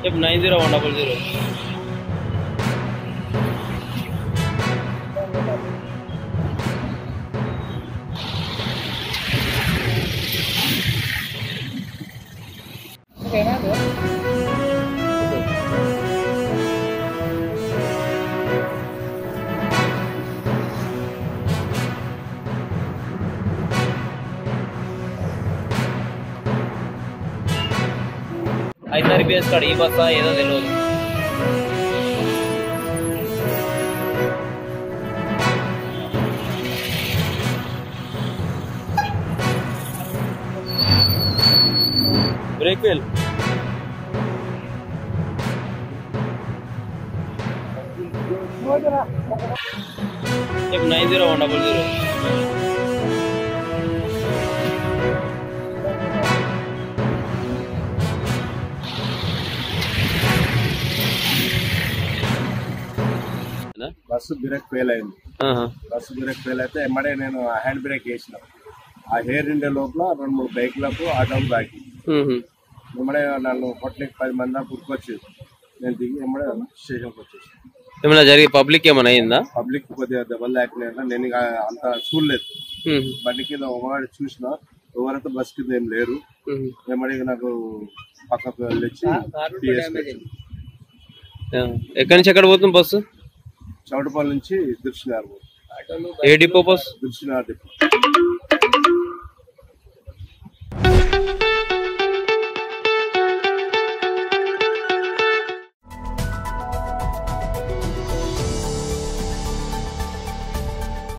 90100. IRBS card ఈ బస్సా ఏదో తెలియదు. Brake fail. F 90100. Bus brake fail అయింది. బస్సు బ్రేక్ ఫెయిల్ అయితే ఎమ్మడే నేను హ్యాండ్ బ్రేక్ వేసిన. ఆ హెయిర్ ఇండియా లోపల 2-3 బైక్లకు ఆటోలు బాకి ఎమ్మడే నన్ను కొట్టలేక 10 మంది దాకా పుట్టుకొచ్చేది. నేను దిగి ఎమ్మడే స్టేషన్కి వచ్చేసి. ఏమైనా జరిగి పబ్లిక్ ఏమైనా అయిందా? పబ్లిక్ కొద్దిగా దెబ్బలు లేకుండా నేను అంత చూడలేదు. బండి కింద ఒకటి చూసిన, ఎవరైతే బస్ కింద ఏం లేరు. ఎమ్మడే నాకు పక్కకు వెళ్ళొచ్చి ఎక్కడి నుంచి ఎక్కడ పోతుంది బస్సు? చౌటపల్లి నుంచి దిర్శనార్. ఏ డిపో బస్? దిర్శనార్ డిపో.